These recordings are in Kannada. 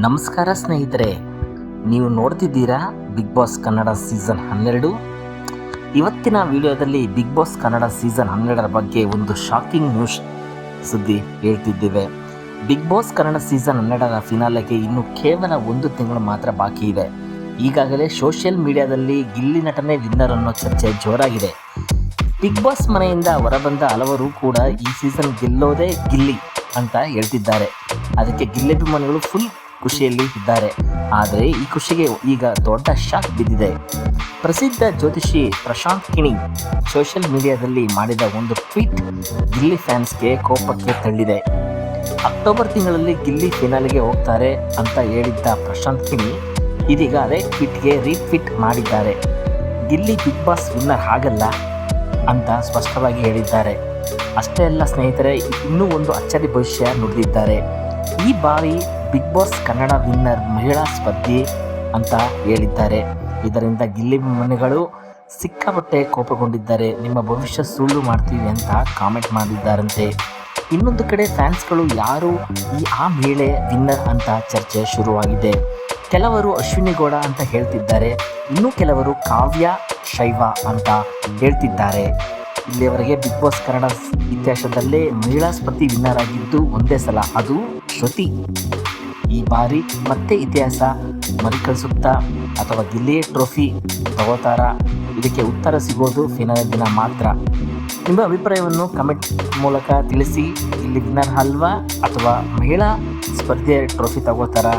ನಮಸ್ಕಾರ ಸ್ನೇಹಿತರೆ, ನೀವು ನೋಡ್ತಿದ್ದೀರಾ ಬಿಗ್ ಬಾಸ್ ಕನ್ನಡ ಸೀಸನ್ 12. ಇವತ್ತಿನ ವಿಡಿಯೋದಲ್ಲಿ ಬಿಗ್ ಬಾಸ್ ಕನ್ನಡ ಸೀಸನ್ 12ರ ಬಗ್ಗೆ ಒಂದು ಶಾಕಿಂಗ್ ನ್ಯೂಸ್ ಸುದ್ದಿ ಹೇಳ್ತಿದ್ದೇವೆ. ಬಿಗ್ ಬಾಸ್ ಕನ್ನಡ ಸೀಸನ್ 12ರ ಫಿನಾಲೆಗೆ ಇನ್ನು ಕೇವಲ 1 ತಿಂಗಳು ಮಾತ್ರ ಬಾಕಿ ಇದೆ. ಈಗಾಗಲೇ ಸೋಷಿಯಲ್ ಮೀಡಿಯಾದಲ್ಲಿ ಗಿಲ್ಲಿ ನಟನೆ ವಿನ್ನರ್ ಅನ್ನೋ ಚರ್ಚೆ ಜೋರಾಗಿದೆ. ಬಿಗ್ ಬಾಸ್ ಮನೆಯಿಂದ ಹೊರಬಂದ ಹಲವರು ಕೂಡ ಈ ಸೀಸನ್ ಗೆಲ್ಲೋದೇ ಗಿಲ್ಲಿ ಅಂತ ಹೇಳ್ತಿದ್ದಾರೆ. ಅದಕ್ಕೆ ಗಿಲ್ಲಿಭಿಮಾನಿಗಳು ಫುಲ್ ಖುಷಿಯಲ್ಲಿ ಇದ್ದಾರೆ. ಆದರೆ ಈ ಖುಷಿಗೆ ಈಗ ದೊಡ್ಡ ಶಾಕ್ ಬಿದ್ದಿದೆ. ಪ್ರಸಿದ್ಧ ಜ್ಯೋತಿಷಿ ಪ್ರಶಾಂತ್ ಕಿಣಿ ಸೋಷಿಯಲ್ ಮೀಡಿಯಾದಲ್ಲಿ ಮಾಡಿದ ಒಂದು ಟ್ವೀಟ್ ಗಿಲ್ಲಿ ಫ್ಯಾನ್ಸ್ಗೆ ಕೋಪಕ್ಕೆ ತಳ್ಳಿದೆ. ಅಕ್ಟೋಬರ್ ತಿಂಗಳಲ್ಲಿ ಗಿಲ್ಲಿ ಫಿನಾಲೆಗೆ ಹೋಗ್ತಾರೆ ಅಂತ ಹೇಳಿದ್ದ ಪ್ರಶಾಂತ್ ಕಿಣಿ ಇದೀಗ ಅದೇ ಟ್ವೀಟ್ಗೆ ರೀಟ್ವೀಟ್ ಮಾಡಿದ್ದಾರೆ. ಗಿಲ್ಲಿ ಬಿಗ್ ಬಾಸ್ ವಿನ್ನರ್ ಆಗಲ್ಲ ಅಂತ ಸ್ಪಷ್ಟವಾಗಿ ಹೇಳಿದ್ದಾರೆ. ಅಷ್ಟೇ ಅಲ್ಲ ಸ್ನೇಹಿತರೆ, ಇನ್ನೂ ಒಂದು ಅಚ್ಚರಿ ಭವಿಷ್ಯ ನುಡಿದಿದ್ದಾರೆ. ಈ ಬಾರಿ ಬಿಗ್ ಬಾಸ್ ಕನ್ನಡ ವಿನ್ನರ್ ಮಹಿಳಾ ಸ್ಪರ್ಧಿ ಅಂತ ಹೇಳಿದ್ದಾರೆ. ಇದರಿಂದ ಗಿಲ್ಲಿ ಮನೆಗಳು ಸಿಕ್ಕಾಪಟ್ಟೆ ಕೋಪಗೊಂಡಿದ್ದಾರೆ. ನಿಮ್ಮ ಭವಿಷ್ಯ ಸುಳ್ಳು ಮಾಡ್ತೀವಿ ಅಂತ ಕಾಮೆಂಟ್ ಮಾಡಿದ್ದಾರಂತೆ. ಇನ್ನೊಂದು ಕಡೆ ಫ್ಯಾನ್ಸ್ಗಳು ಯಾರು ಆ ಮಹಿಳೆ ವಿನ್ನರ್ ಅಂತ ಚರ್ಚೆ ಶುರುವಾಗಿದೆ. ಕೆಲವರು ಅಶ್ವಿನಿ ಗೌಡ ಅಂತ ಹೇಳ್ತಿದ್ದಾರೆ, ಇನ್ನೂ ಕೆಲವರು ಕಾವ್ಯ ಶೈವ ಅಂತ ಹೇಳ್ತಿದ್ದಾರೆ. ಇಲ್ಲಿಯವರೆಗೆ ಬಿಗ್ ಬಾಸ್ ಕನ್ನಡ ಇತಿಹಾಸದಲ್ಲೇ ಮಹಿಳಾ ಸ್ಪರ್ಧಿ ವಿನ್ನರ್ ಆಗಿದ್ದು ಒಂದೇ ಸಲ, ಅದು ಶ್ರುತಿ. ಈ ಬಾರಿ ಮತ್ತೆ ಇತಿಹಾಸ ಮರುಕಳಿಸುತ್ತಾ ಅಥವಾ ಗಿಲ್ಲಿಯೇ ಟ್ರೋಫಿ ತಗೋತಾರ? ಇದಕ್ಕೆ ಉತ್ತರ ಸಿಗೋದು ಫಿನಾಲೆ ದಿನ ಮಾತ್ರ. ನಿಮ್ಮ ಅಭಿಪ್ರಾಯವನ್ನು ಕಮೆಂಟ್ ಮೂಲಕ ತಿಳಿಸಿ. ಇಲ್ಲಿ ವಿನ್ನರ್ ಅಲ್ವಾ ಅಥವಾ ಮಹಿಳಾ ಸ್ಪರ್ಧೆ ಟ್ರೋಫಿ ತಗೋತಾರ?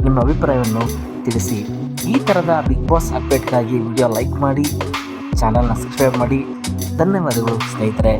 ನಿಮ್ಮ ಅಭಿಪ್ರಾಯವನ್ನು ತಿಳಿಸಿ. ಈ ಥರದ ಬಿಗ್ ಬಾಸ್ ಅಪ್ಡೇಟ್ಗಾಗಿ ವಿಡಿಯೋ ಲೈಕ್ ಮಾಡಿ, ಚಾನಲ್ನ ಸಬ್ಸ್ಕ್ರೈಬ್ ಮಾಡಿ. ಧನ್ಯವಾದಗಳು ಸ್ನೇಹಿತರೆ.